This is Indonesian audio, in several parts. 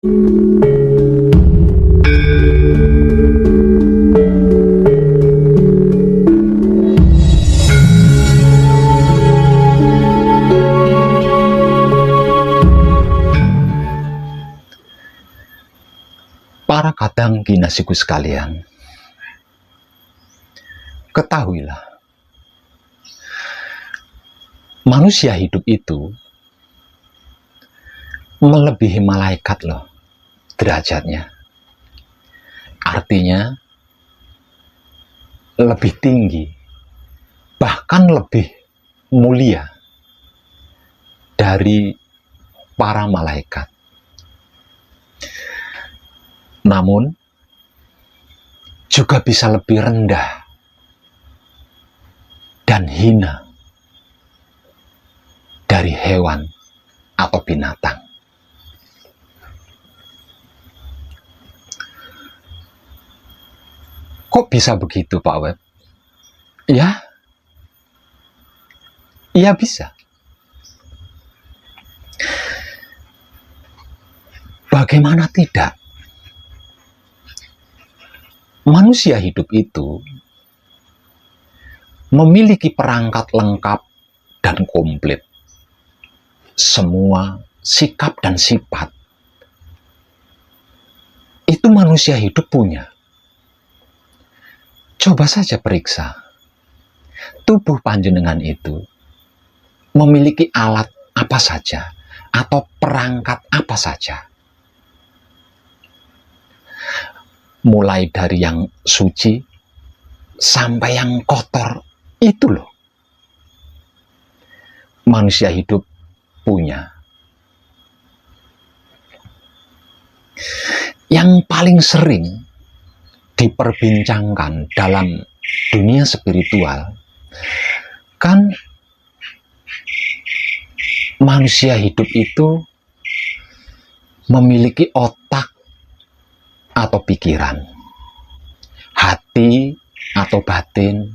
Para kadang kinasiku sekalian, ketahuilah, manusia hidup itu melebihi malaikat loh derajatnya. Artinya lebih tinggi, bahkan lebih mulia dari para malaikat. Namun juga bisa lebih rendah dan hina dari hewan atau binatang. Kok bisa begitu, Pak Web? Ya, iya bisa. Bagaimana tidak? Manusia hidup itu memiliki perangkat lengkap dan komplit. Semua sikap dan sifat itu manusia hidup punya. Coba saja periksa. Tubuh panjenengan itu memiliki alat apa saja atau perangkat apa saja. Mulai dari yang suci sampai yang kotor, itu loh manusia hidup punya. Yang paling sering diperbincangkan dalam dunia spiritual kan manusia hidup itu memiliki otak atau pikiran, hati atau batin,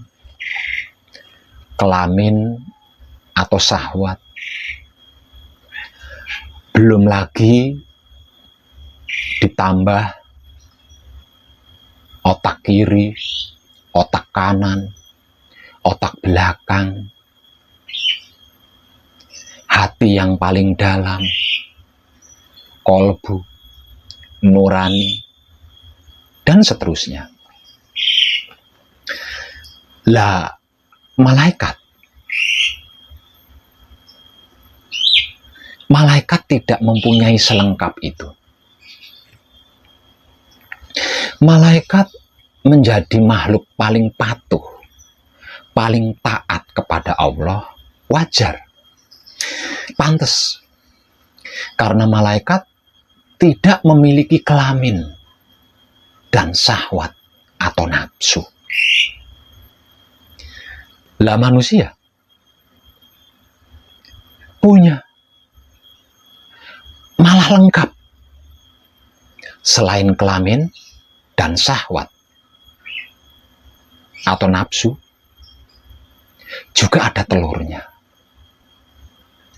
kelamin atau syahwat. Belum lagi ditambah otak kiri, otak kanan, otak belakang, hati yang paling dalam, kolbu, nurani, dan seterusnya. Lah, malaikat tidak mempunyai selengkap itu. Malaikat menjadi makhluk paling patuh, paling taat kepada Allah, wajar, pantas. Karena malaikat tidak memiliki kelamin dan syahwat atau nafsu. Lah manusia punya, malah lengkap. Selain kelamin dan syahwat atau nafsu, juga ada telurnya,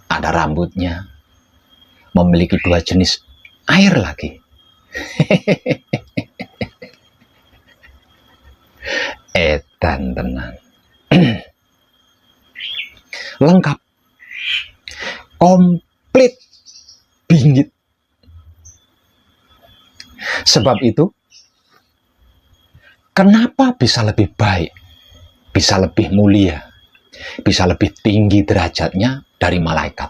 ada rambutnya, memiliki 2 jenis air lagi. Edan tenan. Lengkap, komplit, bingit. Sebab itu, kenapa bisa lebih baik, bisa lebih mulia, bisa lebih tinggi derajatnya dari malaikat?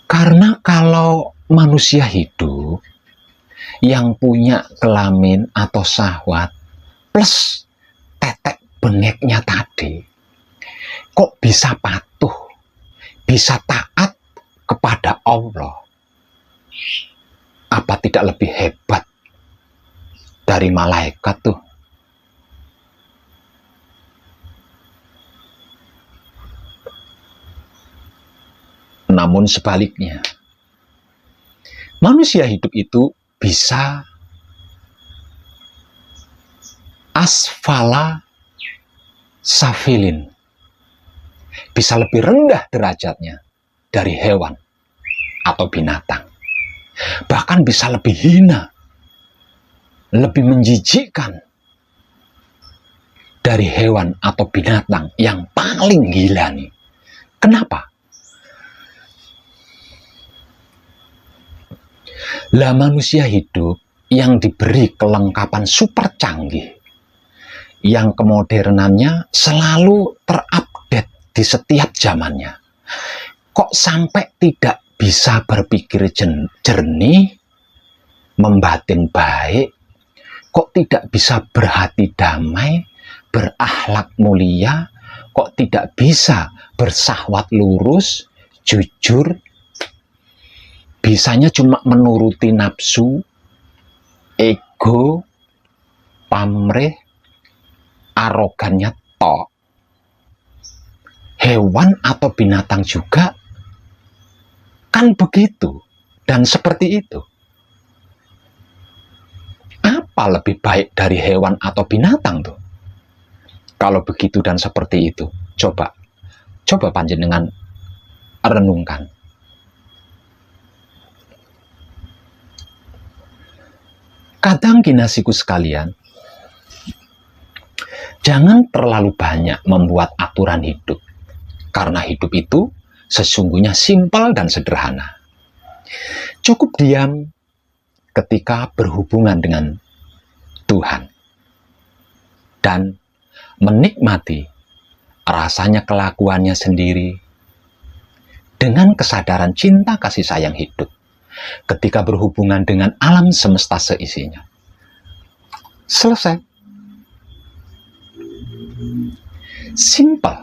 Karena kalau manusia hidup yang punya kelamin atau syahwat plus tetek bengeknya tadi, kok bisa patuh, bisa taat kepada Allah? Apa tidak lebih hebat dari malaikat tuh? Namun sebaliknya, manusia hidup itu bisa asfala safilin, bisa lebih rendah derajatnya dari hewan atau binatang. bahkan bisa lebih hina, lebih menjijikkan dari hewan atau binatang yang paling gila nih. Kenapa? Lah manusia hidup yang diberi kelengkapan super canggih, yang kemodernannya selalu terupdate di setiap zamannya. Kok sampai tidak bisa berpikir jernih, membatin baik, kok tidak bisa berhati damai, berakhlak mulia, kok tidak bisa bersahwat lurus, jujur, bisanya cuma menuruti nafsu, ego, pamrih, arogannya tok. Hewan atau binatang juga kan begitu dan seperti itu. Apa lebih baik dari hewan atau binatang tuh? Kalau begitu dan seperti itu, coba panjenengan renungkan. Kadang kinasiku sekalian, jangan terlalu banyak membuat aturan hidup, karena hidup itu sesungguhnya simpel dan sederhana. Cukup diam ketika berhubungan dengan Tuhan dan menikmati rasanya kelakuannya sendiri dengan kesadaran cinta kasih sayang hidup ketika berhubungan dengan alam semesta seisinya. Selesai. Simple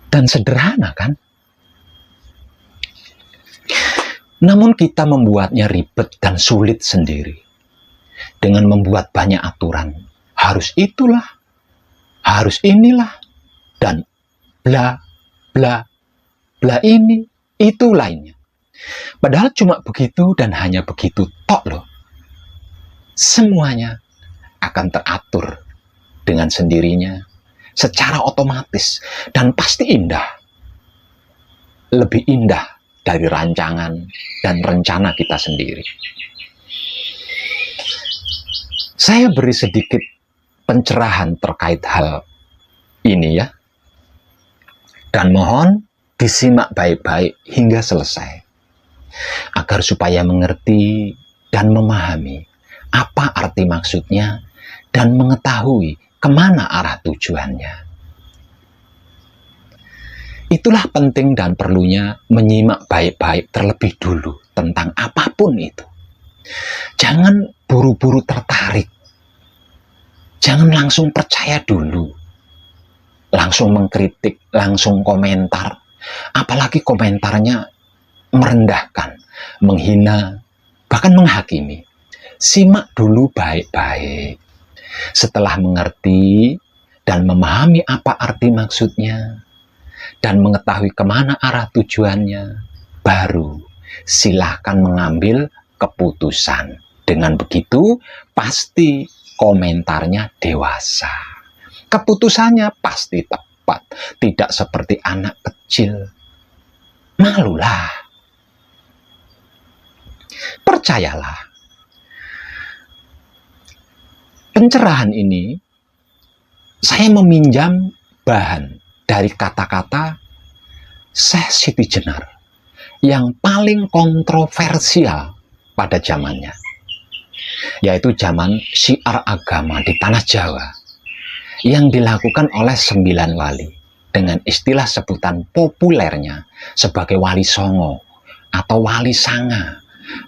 dan sederhana kan? Namun kita membuatnya ribet dan sulit sendiri dengan membuat banyak aturan. Harus itulah, harus inilah, dan bla bla bla ini, itu lainnya. Padahal cuma begitu dan hanya begitu tok loh. Semuanya akan teratur dengan sendirinya, secara otomatis, dan pasti indah. Lebih indah dari rancangan dan rencana kita sendiri. Saya beri sedikit pencerahan terkait hal ini ya. Dan mohon disimak baik-baik hingga selesai. Agar supaya mengerti dan memahami apa arti maksudnya dan mengetahui kemana arah tujuannya. Itulah penting dan perlunya menyimak baik-baik terlebih dulu tentang apapun itu. Jangan buru-buru tertarik. Jangan langsung percaya dulu. Langsung mengkritik, langsung komentar. Apalagi komentarnya merendahkan, menghina, bahkan menghakimi. Simak dulu baik-baik. Setelah mengerti dan memahami apa arti maksudnya, dan mengetahui kemana arah tujuannya, baru silahkan mengambil keputusan. Dengan begitu, pasti komentarnya dewasa. Keputusannya pasti tepat. Tidak seperti anak kecil. Malulah. Percayalah. Pencerahan ini, saya meminjam bahan dari kata-kata Syekh Siti Jenar yang paling kontroversial pada zamannya, yaitu zaman syiar agama di tanah Jawa yang dilakukan oleh 9 wali dengan istilah sebutan populernya sebagai wali songo atau wali sanga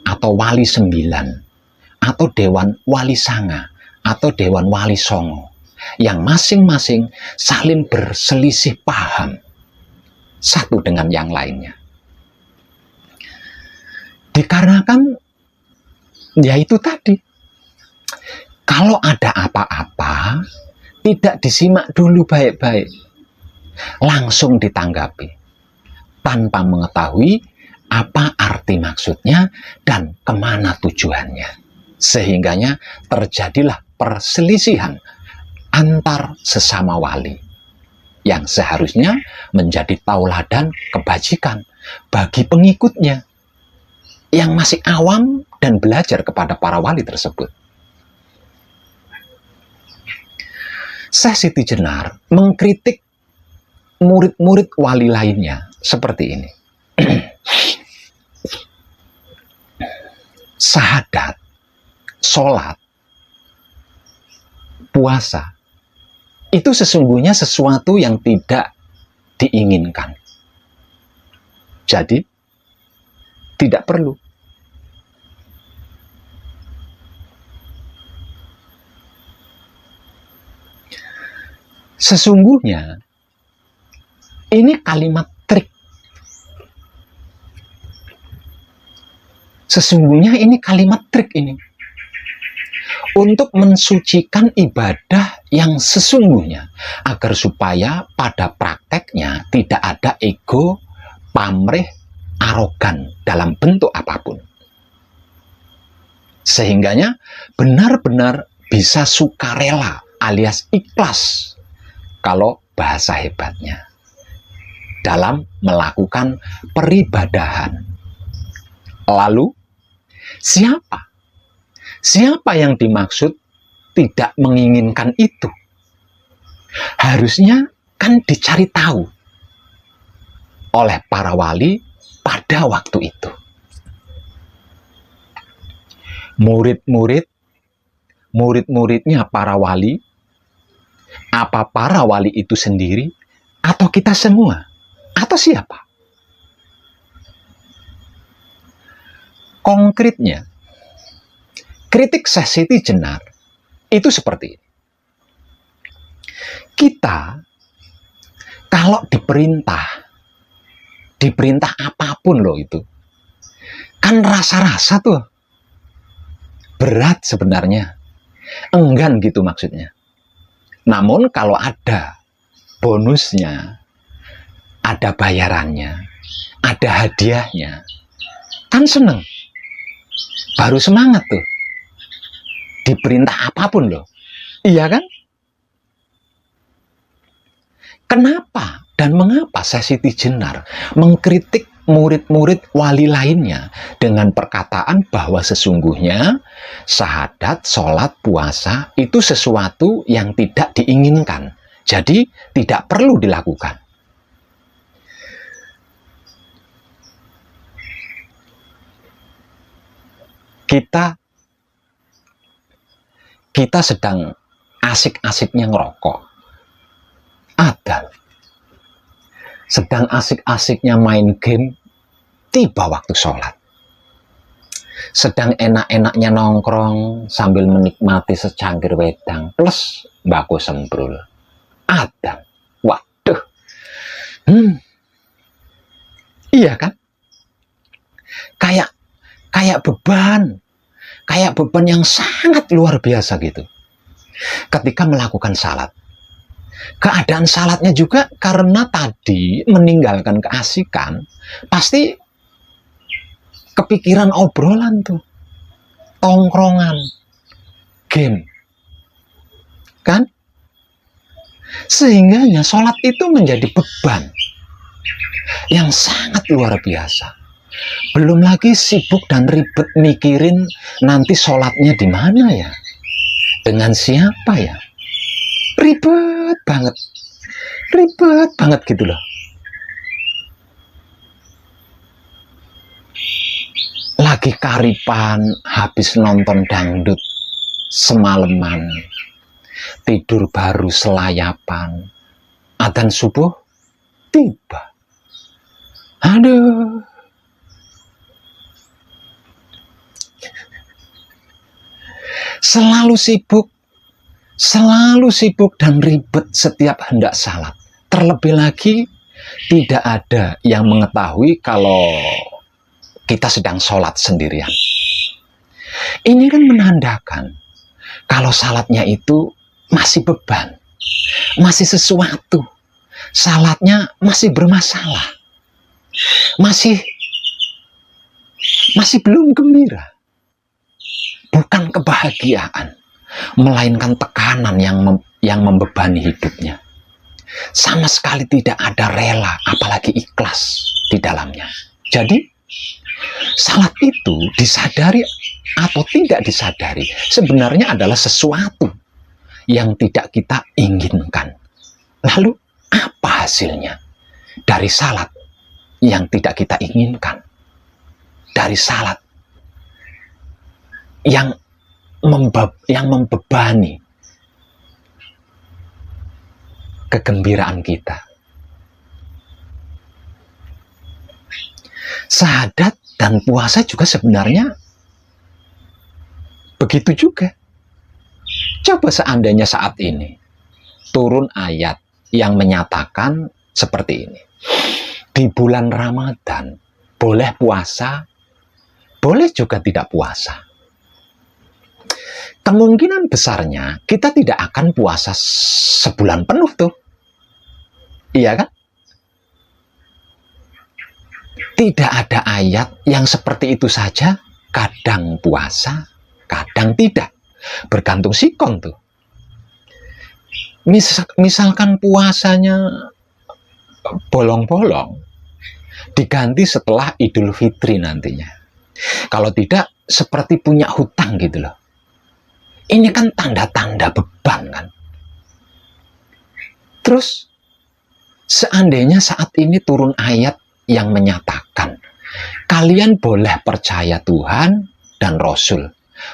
atau wali 9 atau dewan wali sanga atau dewan wali songo yang masing-masing saling berselisih paham satu dengan yang lainnya. Dikarenakan ya itu tadi, kalau ada apa-apa tidak disimak dulu baik-baik, langsung ditanggapi tanpa mengetahui apa arti maksudnya dan kemana tujuannya, sehingganya terjadilah perselisihan antar sesama wali yang seharusnya menjadi tauladan kebajikan bagi pengikutnya yang masih awam dan belajar kepada para wali tersebut. Syekh Siti Jenar mengkritik murid-murid wali lainnya seperti ini. Syahadat, sholat, puasa, itu sesungguhnya sesuatu yang tidak diinginkan. Jadi, tidak perlu. Sesungguhnya, ini kalimat trik. Sesungguhnya ini kalimat trik ini. Untuk mensucikan ibadah yang sesungguhnya. Agar supaya pada prakteknya tidak ada ego, pamrih, arogan dalam bentuk apapun. Sehingganya benar-benar bisa sukarela alias ikhlas. Kalau bahasa hebatnya. Dalam melakukan peribadahan. Lalu, siapa? Siapa yang dimaksud tidak menginginkan itu? Harusnya kan dicari tahu oleh para wali pada waktu itu. Murid-muridnya para wali, apa para wali itu sendiri, atau kita semua, atau siapa? Konkretnya, kritik Syekh Siti Jenar itu seperti ini. Kita kalau diperintah apapun loh itu, kan rasa-rasa tuh berat sebenarnya, enggan gitu maksudnya. Namun kalau ada bonusnya, ada bayarannya, ada hadiahnya, kan seneng. Baru semangat tuh. Diperintah apapun loh. Iya kan? Kenapa dan mengapa Syekh Siti Jenar mengkritik murid-murid wali lainnya dengan perkataan bahwa sesungguhnya syahadat, sholat, puasa itu sesuatu yang tidak diinginkan. Jadi tidak perlu dilakukan. Kita sedang asik-asiknya ngerokok. Ada. Sedang asik-asiknya main game, tiba waktu sholat. Sedang enak-enaknya nongkrong sambil menikmati secangkir wedang plus mbako sembrul. Ada. Waduh. Iya kan? Kayak beban yang sangat luar biasa gitu. Ketika melakukan salat. Keadaan salatnya juga karena tadi meninggalkan keasikan, pasti kepikiran obrolan tuh. Tongkrongan. Game. Kan? Sehingganya sholat itu menjadi beban yang sangat luar biasa. Belum lagi sibuk dan ribet mikirin nanti sholatnya di mana ya? Dengan siapa ya? Ribet banget gitu loh. Lagi karipan, habis nonton dangdut semalaman, tidur baru selayapan, adzan subuh tiba. Aduh. Selalu sibuk dan ribet setiap hendak salat. Terlebih lagi tidak ada yang mengetahui kalau kita sedang sholat sendirian. Ini kan menandakan kalau salatnya itu masih beban, masih sesuatu. Salatnya masih bermasalah, masih belum gembira. Bukan kebahagiaan, melainkan tekanan yang membebani hidupnya. Sama sekali tidak ada rela, apalagi ikhlas di dalamnya. Jadi, salat itu disadari atau tidak disadari sebenarnya adalah sesuatu yang tidak kita inginkan. Lalu, apa hasilnya dari salat yang tidak kita inginkan? Dari salat yang membebani kegembiraan kita. Sahadat dan puasa juga sebenarnya begitu juga. Coba seandainya saat ini turun ayat yang menyatakan seperti ini. Di bulan Ramadan boleh puasa, boleh juga tidak puasa. Kemungkinan besarnya kita tidak akan puasa sebulan penuh tuh. Iya kan? Tidak ada ayat yang seperti itu saja, kadang puasa, kadang tidak. Bergantung sikon tuh. Misalkan puasanya bolong-bolong, diganti setelah Idul Fitri nantinya. Kalau tidak, seperti punya hutang gitu loh. Ini kan tanda-tanda beban kan. Terus, seandainya saat ini turun ayat yang menyatakan kalian boleh percaya Tuhan dan Rasul,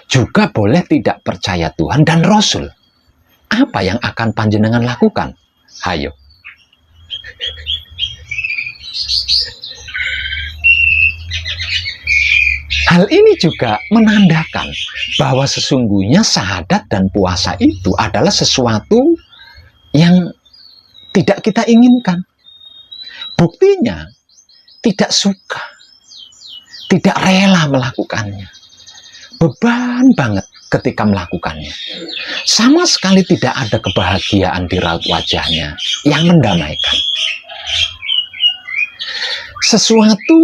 juga boleh tidak percaya Tuhan dan Rasul. Apa yang akan panjenengan lakukan? Hayo. Hal ini juga menandakan bahwa sesungguhnya sahadat dan puasa itu adalah sesuatu yang tidak kita inginkan. Buktinya, tidak suka, tidak rela melakukannya. Beban banget ketika melakukannya. Sama sekali tidak ada kebahagiaan di raut wajahnya yang mendamaikan. Sesuatu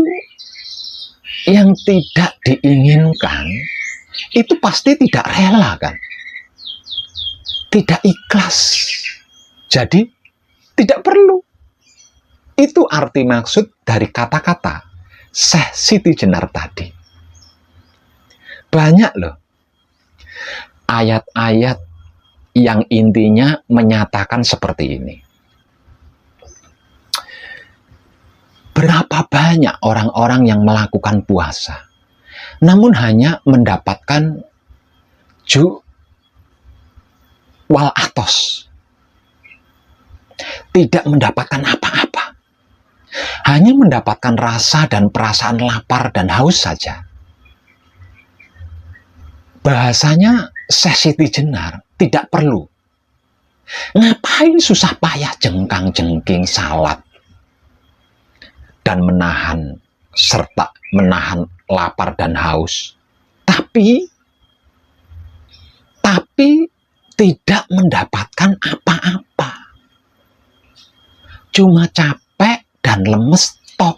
yang tidak diinginkan itu pasti tidak rela kan? Tidak ikhlas. Jadi tidak perlu. Itu arti maksud dari kata-kata Syekh Siti Jenar tadi. Banyak loh ayat-ayat yang intinya menyatakan seperti ini. Berapa banyak orang-orang yang melakukan puasa, namun hanya mendapatkan ju wal atos. Tidak mendapatkan apa-apa. Hanya mendapatkan rasa dan perasaan lapar dan haus saja. Bahasanya Syekh Siti Jenar tidak perlu. Ngapain susah payah jengkang-jengking salat dan menahan serta menahan lapar dan haus. Tapi tidak mendapatkan apa-apa. Cuma capek dan lemes tok.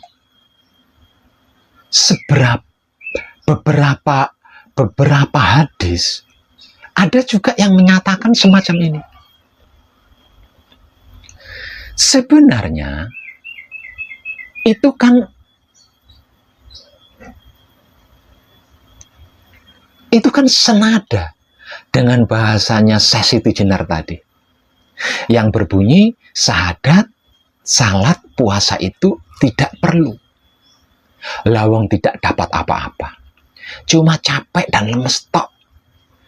Beberapa hadis ada juga yang menyatakan semacam ini. Sebenarnya itu kan senada dengan bahasanya Syekh Siti Jenar tadi, yang berbunyi sahadat, salat, puasa itu tidak perlu. Lawang tidak dapat apa-apa, cuma capek dan lemes tok,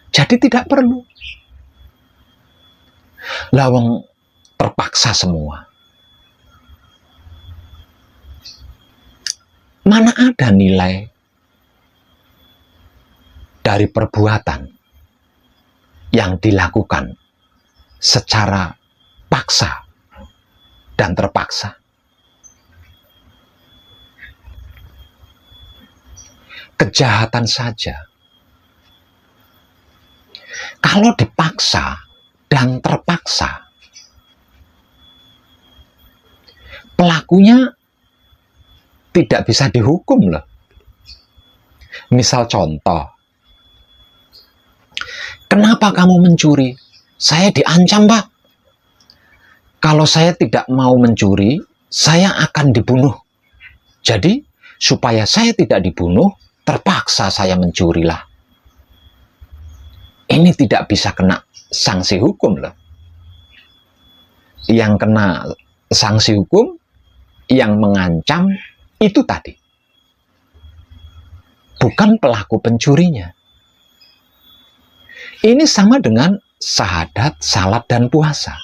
jadi tidak perlu. Lawang terpaksa semua. Mana ada nilai dari perbuatan yang dilakukan secara paksa dan terpaksa? Kejahatan saja, kalau dipaksa dan terpaksa, pelakunya tidak bisa dihukum loh. Misal contoh, kenapa kamu mencuri? Saya diancam, Pak. Kalau saya tidak mau mencuri, saya akan dibunuh. Jadi, supaya saya tidak dibunuh, terpaksa saya mencurilah. Ini tidak bisa kena sanksi hukum loh. Yang kena sanksi hukum, yang mengancam itu tadi. Bukan pelaku pencurinya. Ini sama dengan syahadat, salat, dan puasa.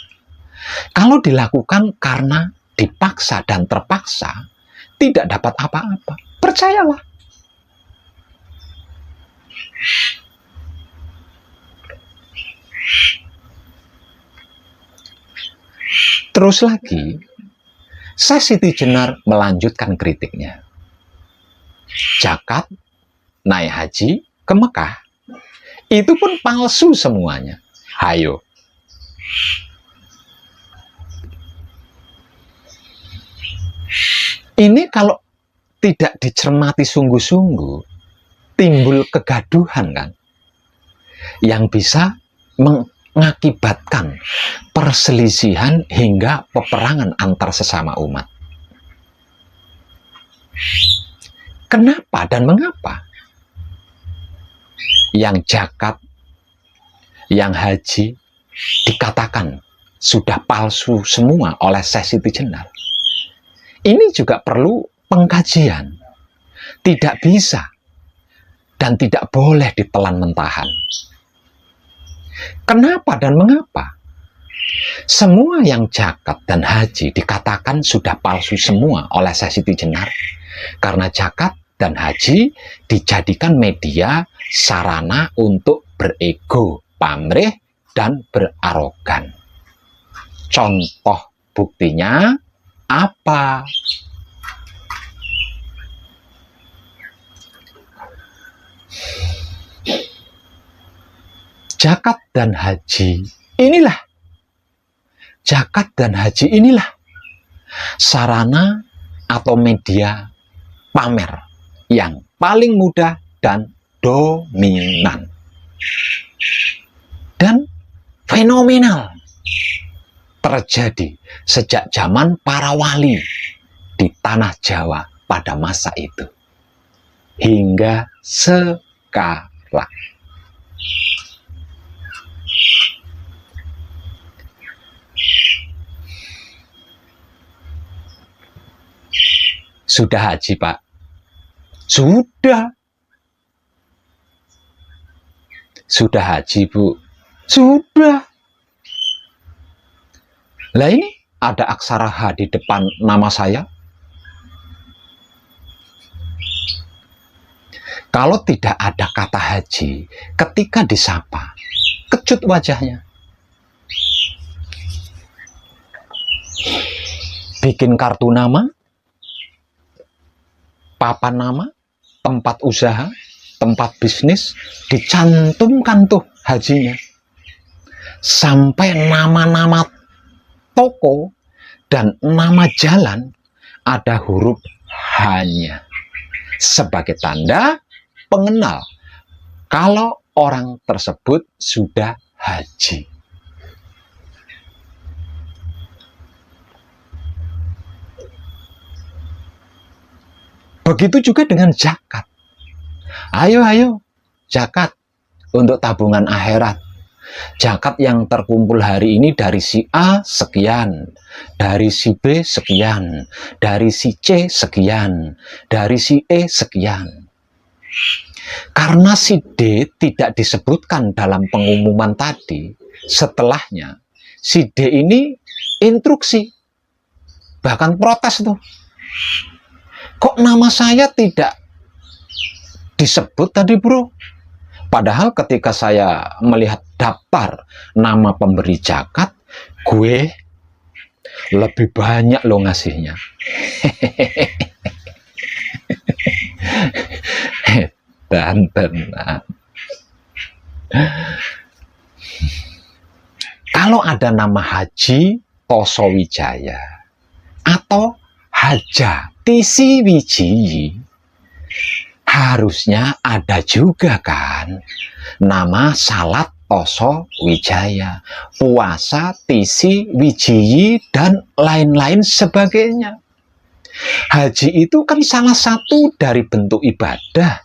Kalau dilakukan karena dipaksa dan terpaksa, tidak dapat apa-apa. Percayalah. Terus lagi, Siti Jenar melanjutkan kritiknya. Zakat, naik haji ke Mekah, itu pun palsu semuanya. Hayo. Ini kalau tidak dicermati sungguh-sungguh, timbul kegaduhan kan, yang bisa mengakibatkan perselisihan hingga peperangan antar sesama umat. Kenapa dan mengapa? Yang zakat, yang haji dikatakan sudah palsu semua oleh Siti Jenar. Ini juga perlu pengkajian. Tidak bisa dan tidak boleh ditelan mentahan. Kenapa dan mengapa? Semua yang zakat dan haji dikatakan sudah palsu semua oleh Siti Jenar. Karena zakat dan haji dijadikan media sarana untuk berego, pamrih, dan berarogan. Contoh buktinya apa? Zakat dan haji inilah. Zakat dan haji inilah sarana atau media pamer yang paling mudah dan dominan. Dan fenomenal terjadi sejak zaman para wali di tanah Jawa pada masa itu hingga sekarang. Sudah haji, Pak? Sudah. Sudah haji, Bu? Sudah. Lah ini ada aksara H di depan nama saya. Kalau tidak ada kata haji, ketika disapa, kecut wajahnya. Bikin kartu nama, papan nama, tempat usaha, tempat bisnis, dicantumkan tuh hajinya. Sampai nama-nama toko dan nama jalan ada huruf H-nya. Sebagai tanda pengenal kalau orang tersebut sudah haji. Begitu juga dengan zakat. Ayo, zakat untuk tabungan akhirat. Zakat yang terkumpul hari ini dari si A sekian, dari si B sekian, dari si C sekian, dari si E sekian. Karena si D tidak disebutkan dalam pengumuman tadi, setelahnya si D ini instruksi, bahkan protes tuh. Kok nama saya tidak disebut tadi, bro? Padahal ketika saya melihat daftar nama pemberi zakat, gue lebih banyak lo ngasihnya. Dan tenang. Kalau ada nama Haji Tosowijaya atau Haja Tisi Wiji, harusnya ada juga kan nama Salat Toso Wijaya, puasa Tisi Wijiyi, dan lain-lain sebagainya. Haji itu kan salah satu dari bentuk ibadah.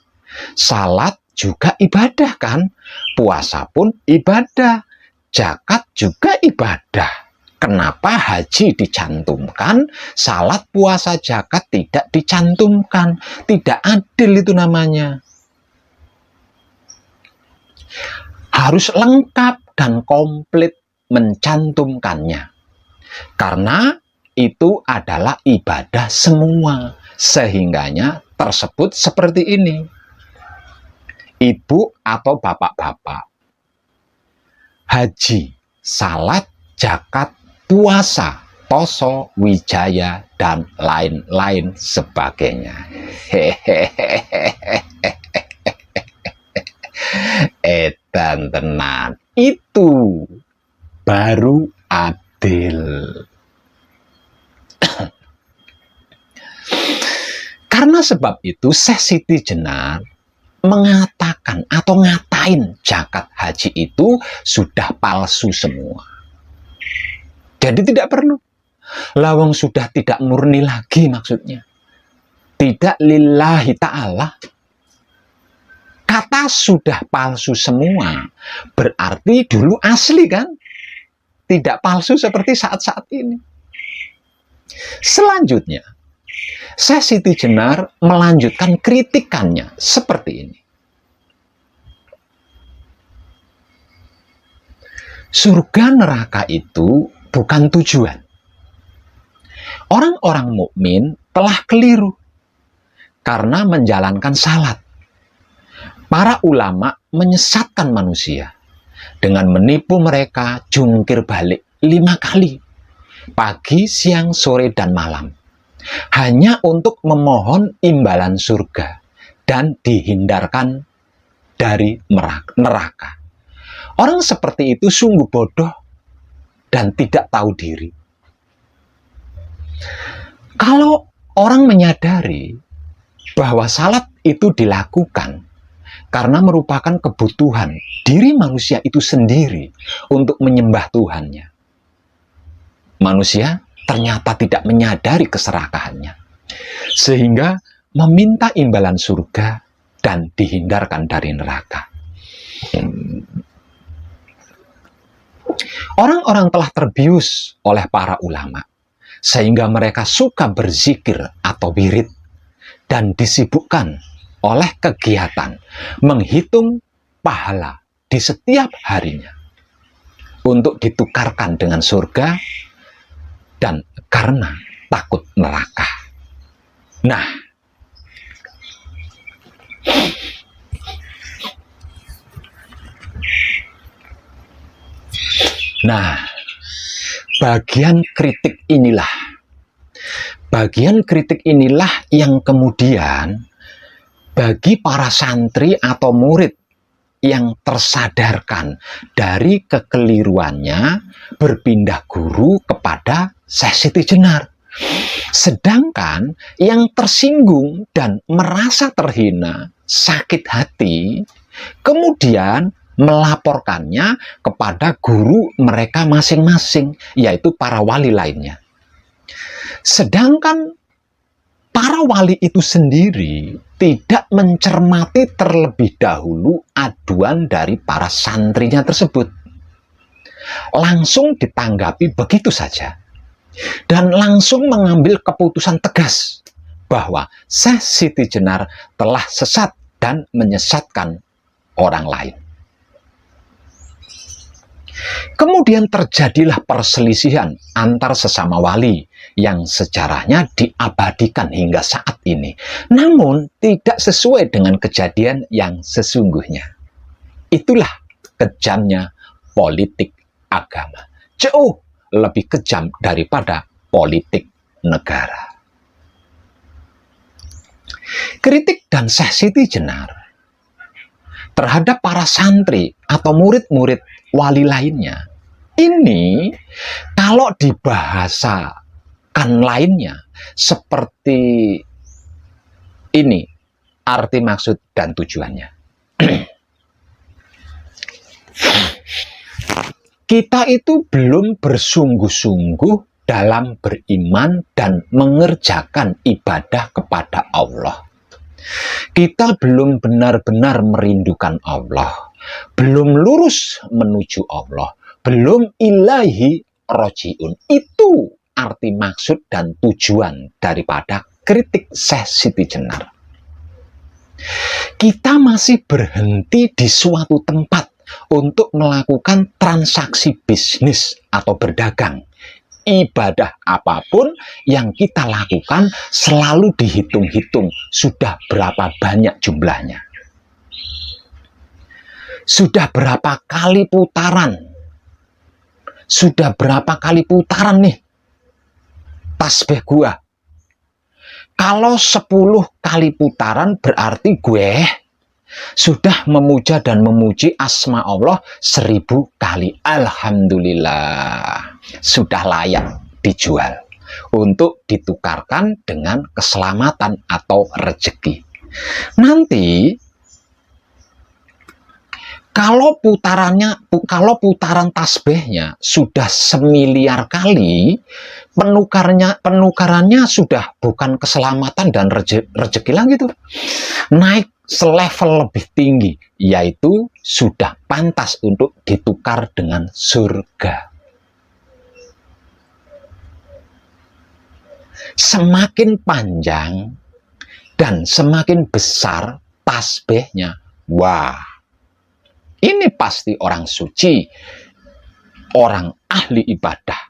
Salat juga ibadah kan? Puasa pun ibadah. Zakat juga ibadah. Kenapa haji dicantumkan, salat, puasa, zakat tidak dicantumkan? Tidak adil itu namanya. Harus lengkap dan komplit mencantumkannya. Karena itu adalah ibadah semua. Sehingganya tersebut seperti ini. Ibu atau bapak-bapak, haji, salat, zakat, puasa, poso, wijaya, dan lain-lain sebagainya. Edan tenan, itu baru adil. Karena sebab itu Syekh Siti Jenar mengatakan atau ngatain zakat haji itu sudah palsu semua. Jadi tidak perlu. Lawang sudah tidak murni lagi maksudnya. Tidak lillahi ta'ala. Kata sudah palsu semua. Berarti dulu asli kan? Tidak palsu seperti saat-saat ini. Selanjutnya, Syekh Siti Jenar melanjutkan kritikannya seperti ini. Surga neraka itu bukan tujuan. Orang-orang mukmin telah keliru karena menjalankan salat. Para ulama menyesatkan manusia dengan menipu mereka jungkir balik 5 kali, pagi, siang, sore, dan malam, hanya untuk memohon imbalan surga dan dihindarkan dari neraka. Orang seperti itu sungguh bodoh dan tidak tahu diri. Kalau orang menyadari bahwa salat itu dilakukan karena merupakan kebutuhan diri manusia itu sendiri untuk menyembah Tuhannya, manusia ternyata tidak menyadari keserakahannya, sehingga meminta imbalan surga dan dihindarkan dari neraka. Orang-orang telah terbius oleh para ulama, sehingga mereka suka berzikir atau wirid dan disibukkan oleh kegiatan menghitung pahala di setiap harinya untuk ditukarkan dengan surga dan karena takut neraka. Nah, bagian kritik inilah yang kemudian bagi para santri atau murid yang tersadarkan dari kekeliruannya berpindah guru kepada Syekh Siti Jenar. Sedangkan yang tersinggung dan merasa terhina, sakit hati, kemudian melaporkannya kepada guru mereka masing-masing, yaitu para wali lainnya. Sedangkan para wali itu sendiri tidak mencermati terlebih dahulu aduan dari para santrinya tersebut. Langsung ditanggapi begitu saja. Dan langsung mengambil keputusan tegas bahwa Syekh Siti Jenar telah sesat dan menyesatkan orang lain. Kemudian terjadilah perselisihan antar sesama wali yang sejarahnya diabadikan hingga saat ini, namun tidak sesuai dengan kejadian yang sesungguhnya. Itulah kejamnya politik agama. Jauh lebih kejam daripada politik negara. Kritik dan Syekh Siti Jenar terhadap para santri atau murid-murid wali lainnya, ini kalau dibahasakan lainnya seperti ini arti, maksud, dan tujuannya. Kita itu belum bersungguh-sungguh dalam beriman dan mengerjakan ibadah kepada Allah. Kita belum benar-benar merindukan Allah, belum lurus menuju Allah, belum ilahi rojiun. Itu arti maksud dan tujuan daripada kritik Syekh Siti Jenar. Kita masih berhenti di suatu tempat untuk melakukan transaksi bisnis atau berdagang. Ibadah apapun yang kita lakukan selalu dihitung-hitung sudah berapa banyak jumlahnya. Sudah berapa kali putaran? Sudah berapa kali putaran nih tasbih gua? Kalau 10 kali putaran berarti gue sudah memuja dan memuji asma Allah 1000 kali. Alhamdulillah, sudah layak dijual untuk ditukarkan dengan keselamatan atau rezeki. Nanti kalau putaran tasbihnya sudah 1.000.000.000 kali, penukarannya sudah bukan keselamatan dan rezeki lagi tuh. Naik selevel lebih tinggi, yaitu sudah pantas untuk ditukar dengan surga. Semakin panjang dan semakin besar tasbihnya, wah, ini pasti orang suci, orang ahli ibadah.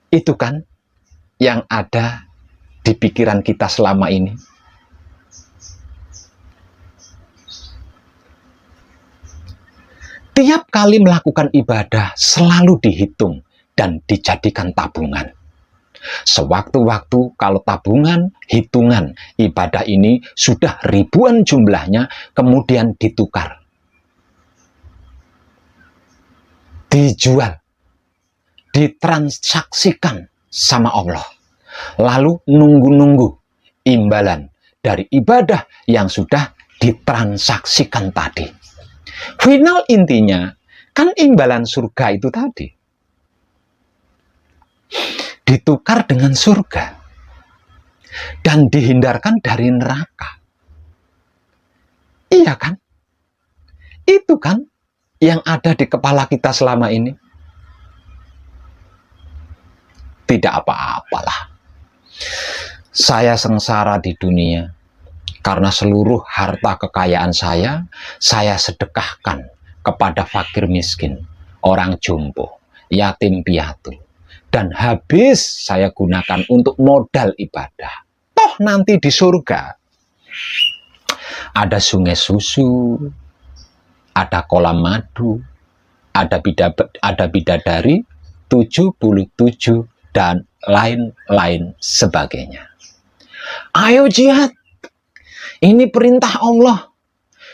Itu kan yang ada di pikiran kita selama ini. Tiap kali melakukan ibadah selalu dihitung dan dijadikan tabungan. Sewaktu-waktu kalau tabungan, hitungan ibadah ini sudah ribuan jumlahnya, kemudian ditukar. Dijual, ditransaksikan sama Allah, lalu nunggu-nunggu imbalan dari ibadah yang sudah ditransaksikan tadi. Final intinya kan imbalan surga itu tadi ditukar dengan surga dan dihindarkan dari neraka. Iya kan? Itu kan yang ada di kepala kita selama ini. Tidak apa-apalah. Saya sengsara di dunia karena seluruh harta kekayaan saya sedekahkan kepada fakir miskin, orang jompo, yatim piatu, dan habis saya gunakan untuk modal ibadah. Toh nanti di surga ada sungai susu, ada kolam madu, ada bidadari 77 dan lain-lain sebagainya. Ayo jihad. Ini perintah Allah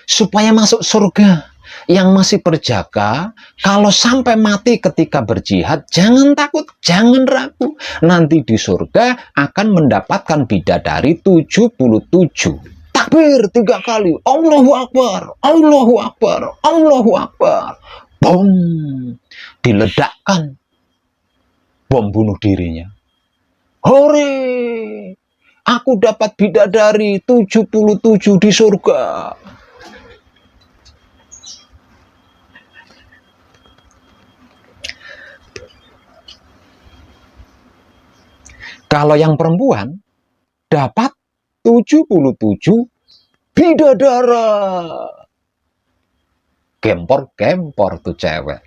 supaya masuk surga. Yang masih berjaga, kalau sampai mati ketika berjihad, jangan takut, jangan ragu. Nanti di surga akan mendapatkan bidadari 77. Takbir 3 kali. Allahu Akbar, Allahu Akbar, Allahu Akbar. Bom. Diledakkan bom bunuh dirinya. Hore! Aku dapat bidadari 77 di surga. Kalau yang perempuan dapat 77 bidadara. Gempor-gempor tuh cewek.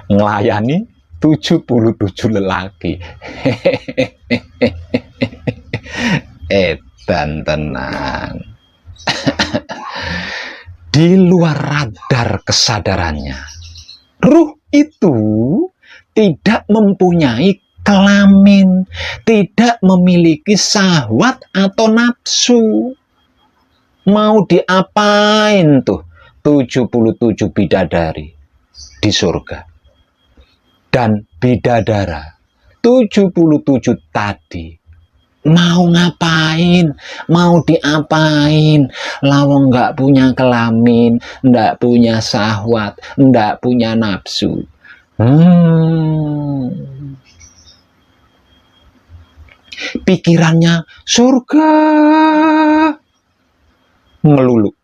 Ngelayani 77 lelaki. Edan tenang. Di luar radar kesadarannya, ruh itu tidak mempunyai kelamin, tidak memiliki syahwat atau nafsu. Mau diapain tuh 77 bidadari di surga? Dan bidadara 77 tadi mau ngapain? Mau diapain? Lawang nggak punya kelamin, nggak punya syahwat, nggak punya nafsu. Pikirannya surga melulu.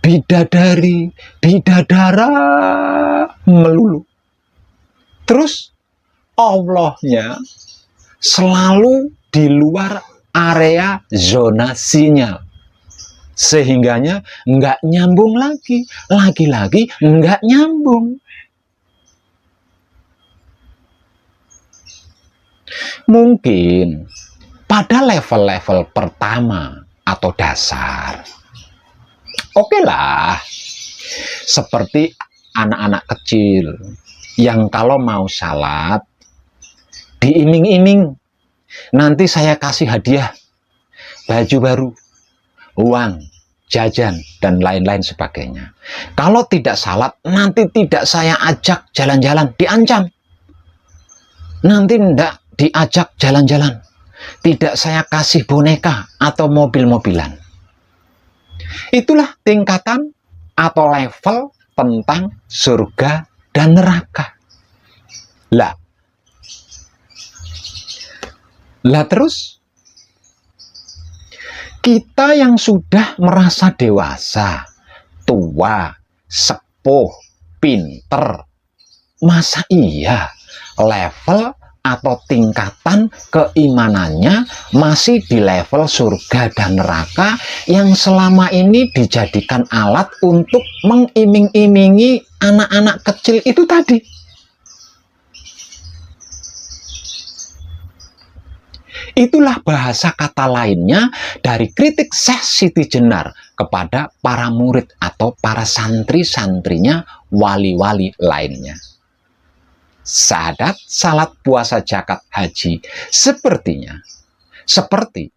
Bidadari, bidadara melulu. Terus Allahnya selalu di luar area zona sinyal. Sehingganya nggak nyambung lagi. Lagi-lagi nggak nyambung. Mungkin pada level-level pertama atau dasar, oke lah, seperti anak-anak kecil yang kalau mau salat diiming-iming, nanti saya kasih hadiah baju baru, uang, jajan, dan lain-lain sebagainya. Kalau tidak salat, nanti tidak saya ajak jalan-jalan, diancam. Nanti tidak diajak jalan-jalan, tidak saya kasih boneka atau mobil-mobilan. Itulah tingkatan atau level tentang surga dan neraka. Lah terus kita yang sudah merasa dewasa, tua, sepuh, pinter, masa iya level atau tingkatan keimanannya masih di level surga dan neraka yang selama ini dijadikan alat untuk mengiming-imingi anak-anak kecil itu tadi? Itulah bahasa kata lainnya dari kritik Syekh Siti Jenar kepada para murid atau para santri-santrinya wali-wali lainnya. Syahadat, salat, puasa, zakat, haji sepertinya seperti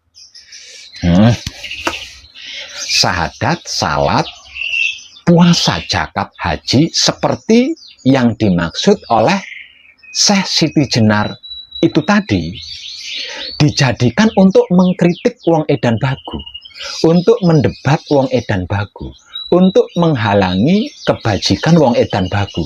syahadat, salat, puasa, zakat, haji seperti yang dimaksud oleh Syekh Siti Jenar itu tadi, dijadikan untuk mengkritik wong edan bagu, untuk mendebat wong edan bagu, untuk menghalangi kebajikan wong edan bagu.